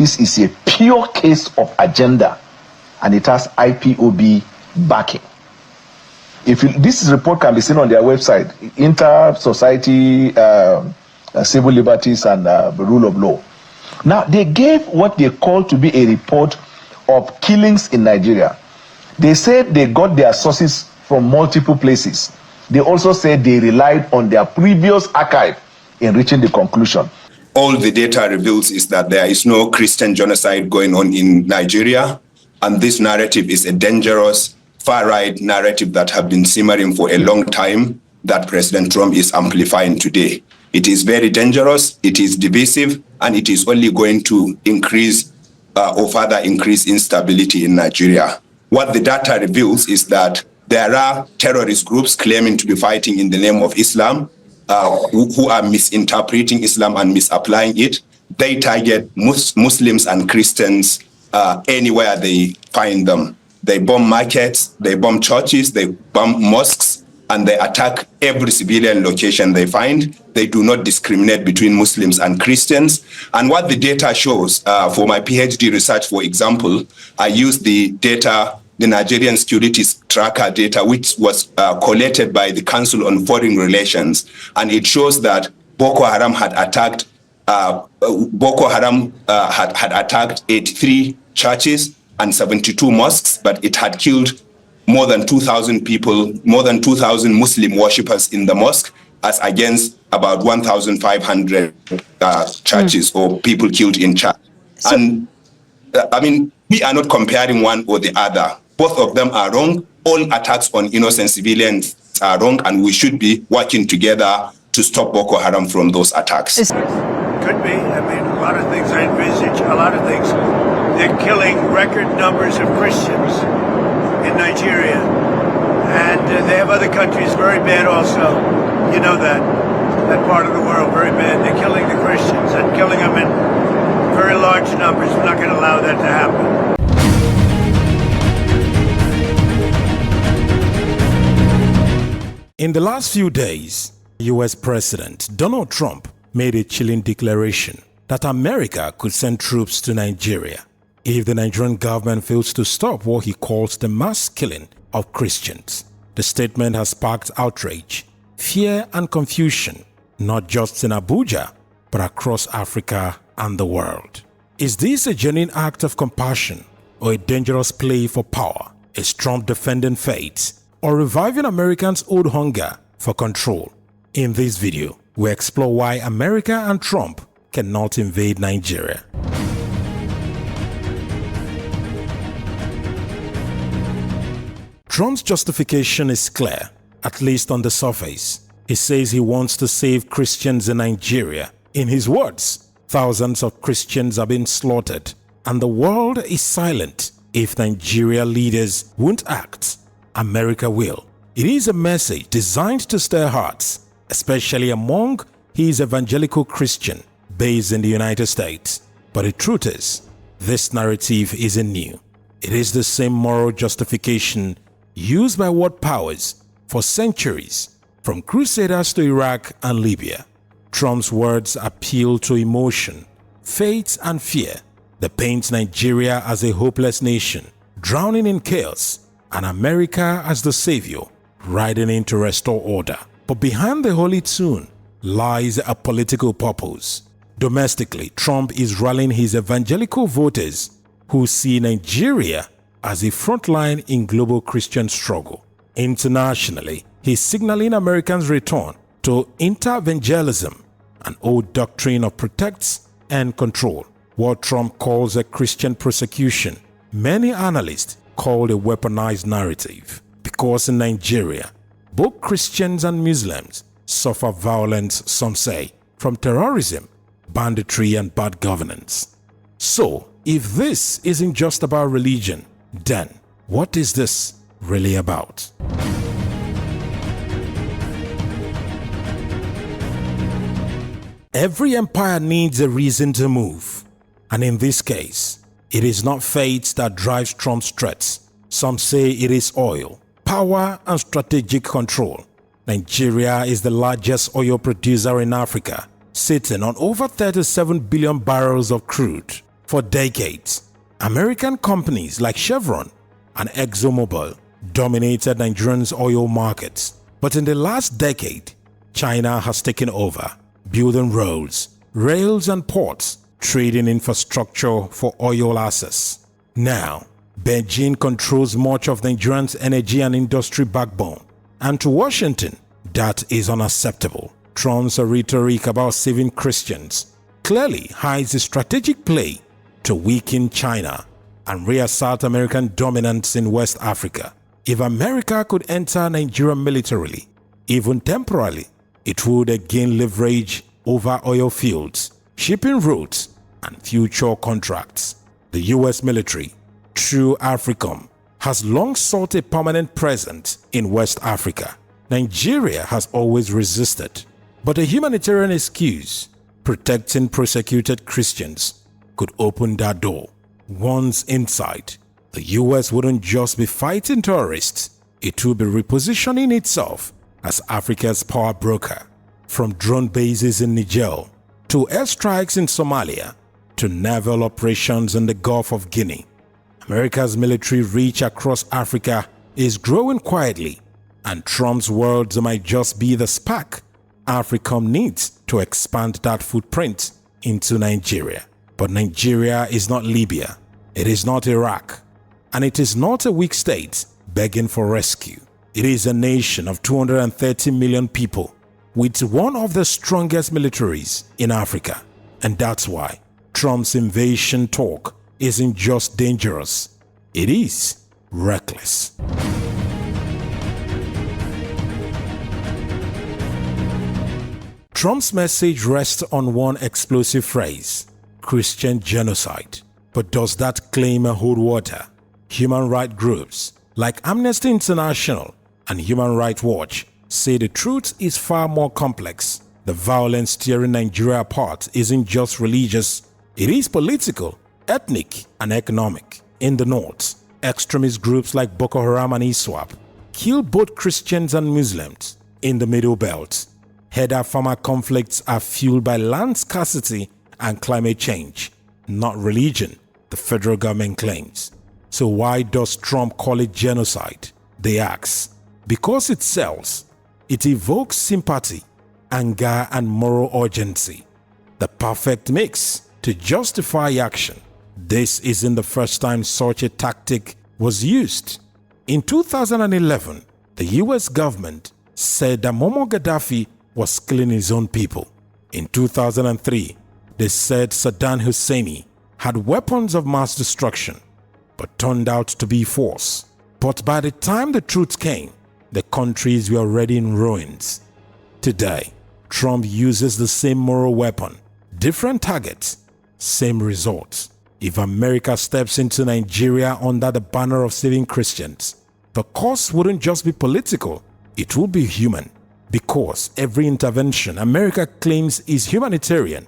this is a pure case of agenda, and it has IPOB backing. This report can be seen on their website, Inter-Society Civil Liberties and Rule of Law. Now, they gave what they call to be a report of killings in Nigeria. They said they got their sources from multiple places. They also said they relied on their previous archive in reaching the conclusion. All the data reveals is that there is no Christian genocide going on in Nigeria, and this narrative is a dangerous far-right narrative that have been simmering for a long time that President Trump is amplifying today. It is very dangerous, it is divisive, and it is only going to increase or further increase instability in Nigeria. What the data reveals is that there are terrorist groups claiming to be fighting in the name of Islam, who are misinterpreting Islam and misapplying it. They target Muslims and Christians anywhere they find them. They bomb markets, they bomb churches, they bomb mosques, and they attack every civilian location they find. They do not discriminate between Muslims and Christians. And what the data shows, for my PhD research, for example, I used the data, the Nigerian Securities Tracker data, which was collated by the Council on Foreign Relations, and it shows that Boko Haram had attacked 83 churches and 72 mosques, but it had killed more than 2,000 people, more than 2,000 Muslim worshippers in the mosque, as against about 1,500 churches or people killed in church. And I mean, we are not comparing one or the other. Both of them are wrong. All attacks on innocent civilians are wrong, and we should be working together to stop Boko Haram from those attacks. Could be. I mean, a lot of things I envisage, a lot of things. They're killing record numbers of Christians in Nigeria. And they have other countries very bad also. You know that part of the world very bad. They're killing the Christians and killing them in very large numbers. We're not going to allow that to happen. In the last few days, US President Donald Trump made a chilling declaration that America could send troops to Nigeria if the Nigerian government fails to stop what he calls the mass killing of Christians. The statement has sparked outrage, fear and confusion, not just in Abuja, but across Africa and the world. Is this a genuine act of compassion or a dangerous play for power? Is Trump defending faith or reviving Americans' old hunger for control? In this video, we explore why America and Trump cannot invade Nigeria. Trump's justification is clear, at least on the surface. He says he wants to save Christians in Nigeria. In his words, thousands of Christians are being slaughtered, and the world is silent. If Nigeria leaders won't act, America will. It is a message designed to stir hearts, especially among his evangelical Christian based in the United States. But the truth is, this narrative isn't new. It is the same moral justification used by world powers for centuries, from crusaders to Iraq and Libya. Trump's words appeal to emotion, faith and fear. They paint Nigeria as a hopeless nation, drowning in chaos, and America as the savior, riding in to restore order. But behind the holy tune lies a political purpose. Domestically, Trump is rallying his evangelical voters who see Nigeria as a front line in global Christian struggle. Internationally, he's signaling Americans' return to inter-evangelism, an old doctrine of protect and control. What Trump calls a Christian persecution, many analysts call a weaponized narrative, because in Nigeria, both Christians and Muslims suffer violence, some say, from terrorism, banditry and bad governance. So, if this isn't just about religion, then what is this really about? Every empire needs a reason to move, and in this case, it is not faith that drives Trump's threats. Some say it is oil, power and strategic control. Nigeria is the largest oil producer in Africa, sitting on over 37 billion barrels of crude. For decades, American companies like Chevron and ExxonMobil dominated Nigeria's oil markets. But in the last decade, China has taken over, building roads, rails and ports, trading infrastructure for oil access. Now, Beijing controls much of Nigeria's energy and industry backbone. And to Washington, that is unacceptable. Trump's rhetoric about saving Christians clearly hides a strategic play to weaken China and reassert American dominance in West Africa. If America could enter Nigeria militarily, even temporarily, it would again leverage over oil fields, shipping routes, and future contracts. The US military, through AFRICOM, has long sought a permanent presence in West Africa. Nigeria has always resisted, but a humanitarian excuse protecting persecuted Christians could open that door. Once inside, the US wouldn't just be fighting terrorists, it would be repositioning itself as Africa's power broker. From drone bases in Niger to airstrikes in Somalia to naval operations in the Gulf of Guinea, America's military reach across Africa is growing quietly, and Trump's words might just be the spark AFRICOM needs to expand that footprint into Nigeria. But Nigeria is not Libya, it is not Iraq, and it is not a weak state begging for rescue. It is a nation of 230 million people with one of the strongest militaries in Africa. And that's why Trump's invasion talk isn't just dangerous, it is reckless. Trump's message rests on one explosive phrase: Christian genocide. But does that claim hold water? Human rights groups like Amnesty International and Human Rights Watch say the truth is far more complex. The violence tearing Nigeria apart isn't just religious, it is political, ethnic, and economic. In the north, extremist groups like Boko Haram and ISWAP kill both Christians and Muslims. In the Middle Belt, header-farmer conflicts are fueled by land scarcity and climate change, not religion, the federal government claims. So why does Trump call it genocide? They ask. Because it sells. It evokes sympathy, anger, and moral urgency. The perfect mix to justify action. This isn't the first time such a tactic was used. In 2011, the US government said that Muammar Gaddafi was killing his own people. In 2003, they said Saddam Hussein had weapons of mass destruction, but turned out to be false. But by the time the truth came, the countries were already in ruins. Today, Trump uses the same moral weapon, different targets, same results. If America steps into Nigeria under the banner of saving Christians, the cost wouldn't just be political, it will be human. Because every intervention America claims is humanitarian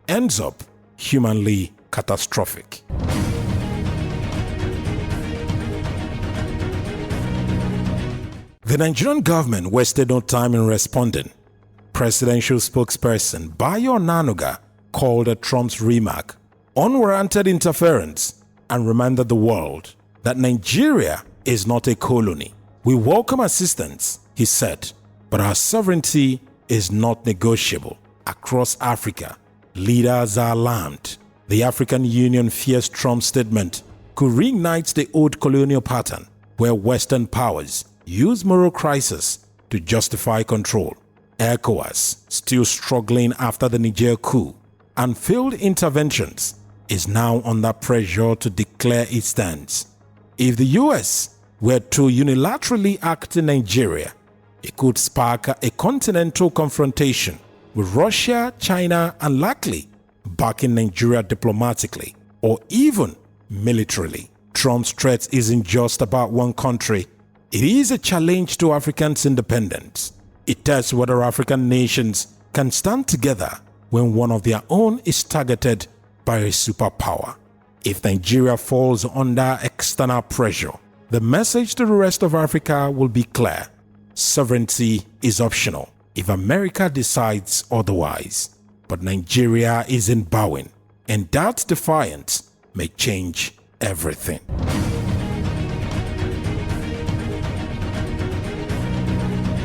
ends up humanly catastrophic. The Nigerian government wasted no time in responding. Presidential spokesperson Bayo Onanuga called Trump's remark unwarranted interference and reminded the world that Nigeria is not a colony. We welcome assistance, he said, but our sovereignty is not negotiable. Across Africa, leaders are alarmed. The African Union fears Trump's statement could reignite the old colonial pattern where Western powers use moral crisis to justify control. ECOWAS, still struggling after the Niger coup and failed interventions, is now under pressure to declare its stance. If the US were to unilaterally act in Nigeria, it could spark a continental confrontation with Russia, China, and likely backing Nigeria diplomatically or even militarily. Trump's threat isn't just about one country. It is a challenge to Africans' independence. It tests whether African nations can stand together when one of their own is targeted by a superpower. If Nigeria falls under external pressure, the message to the rest of Africa will be clear. Sovereignty is optional if America decides otherwise. But Nigeria isn't bowing, and that defiance may change everything.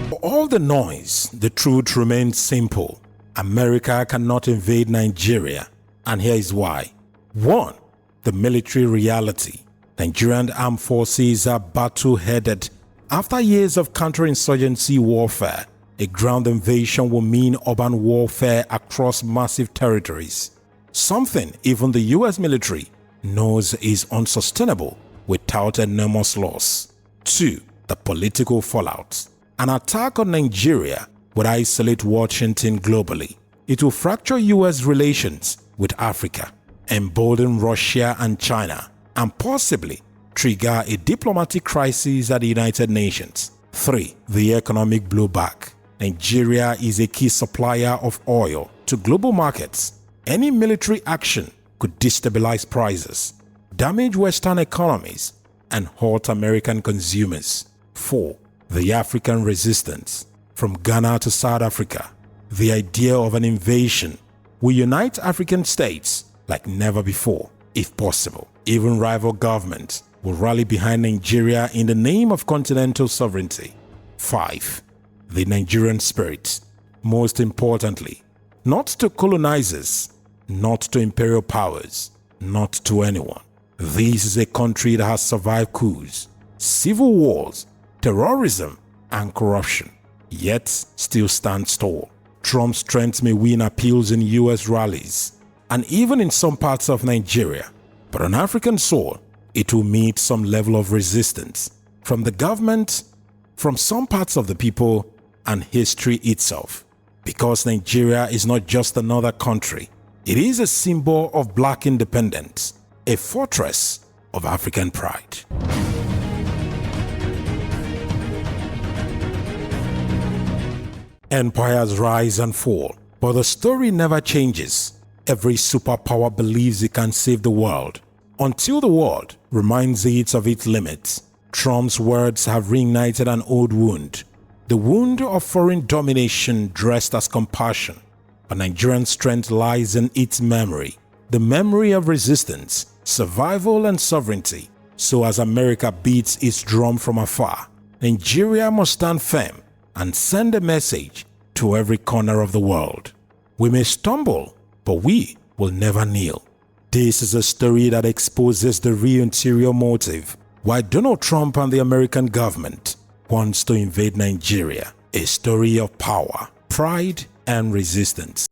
For all the noise, the truth remains simple. America cannot invade Nigeria, and here is why. 1. The military reality. Nigerian armed forces are battle-headed. After years of counterinsurgency warfare, a ground invasion will mean urban warfare across massive territories. Something even the US military knows is unsustainable without enormous loss. 2. The political fallout. An attack on Nigeria would isolate Washington globally. It will fracture US relations with Africa, embolden Russia and China, and possibly trigger a diplomatic crisis at the United Nations. 3. The economic blowback. Nigeria is a key supplier of oil to global markets. Any military action could destabilize prices, damage Western economies, and hurt American consumers. 4. The African resistance. From Ghana to South Africa, the idea of an invasion will unite African states like never before, if possible. Even rival governments will rally behind Nigeria in the name of continental sovereignty. 5. The Nigerian spirit. Most importantly, not to colonizers, not to imperial powers, not to anyone. This is a country that has survived coups, civil wars, terrorism, and corruption, yet still stands tall. Trump's strength may win appeals in US rallies, and even in some parts of Nigeria, but on African soil, it will meet some level of resistance from the government, from some parts of the people, and history itself. Because Nigeria is not just another country, it is a symbol of black independence, a fortress of African pride. Empires rise and fall, but the story never changes. Every superpower believes it can save the world, until the world reminds it of its limits. Trump's words have reignited an old wound, the wound of foreign domination dressed as compassion. But Nigerian strength lies in its memory, the memory of resistance, survival, and sovereignty. So as America beats its drum from afar, Nigeria must stand firm and send a message to every corner of the world. We may stumble, but we will never kneel. This is a story that exposes the real interior motive why Donald Trump and the American government wants to invade Nigeria. A story of power, pride, and resistance.